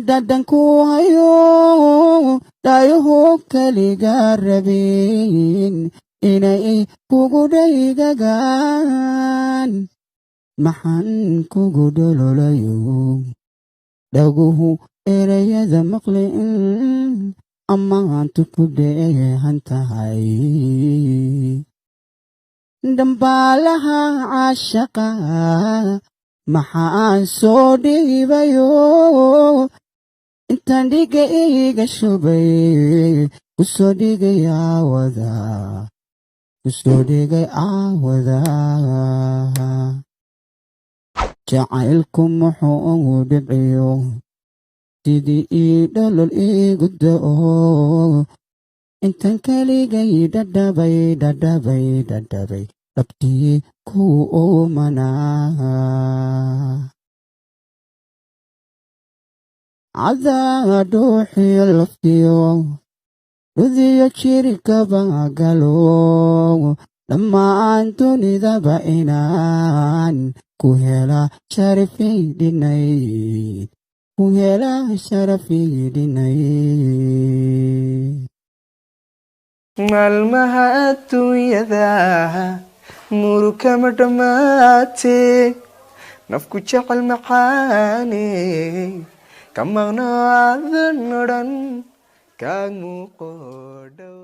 dadanku hayo dhaayuhu kaliga rabin inay kugu dhaygagaan maxaan kugu dhololayo dhaguhu erayada maqlin ammaantu ku dheehan tahay dambaalaha caashaqa maxaan soo dhiibayo intaan dhiga iga shubay kusoo dhigay aawada jacaylku muxuu dhibciyo sidii ii dholol igu da'o intaan keligay dhadhabay dhabtii kuu oomanaa cadaa dhuuxiyo laftiyo dhudiyo jirkaba galo dhammaan dunidaba inaan ku hela sharafidhinay maalmaha adduunyada murukama dhammaatee nafku jecel macaane ka maqnaadan odhan kaag muuqo dhow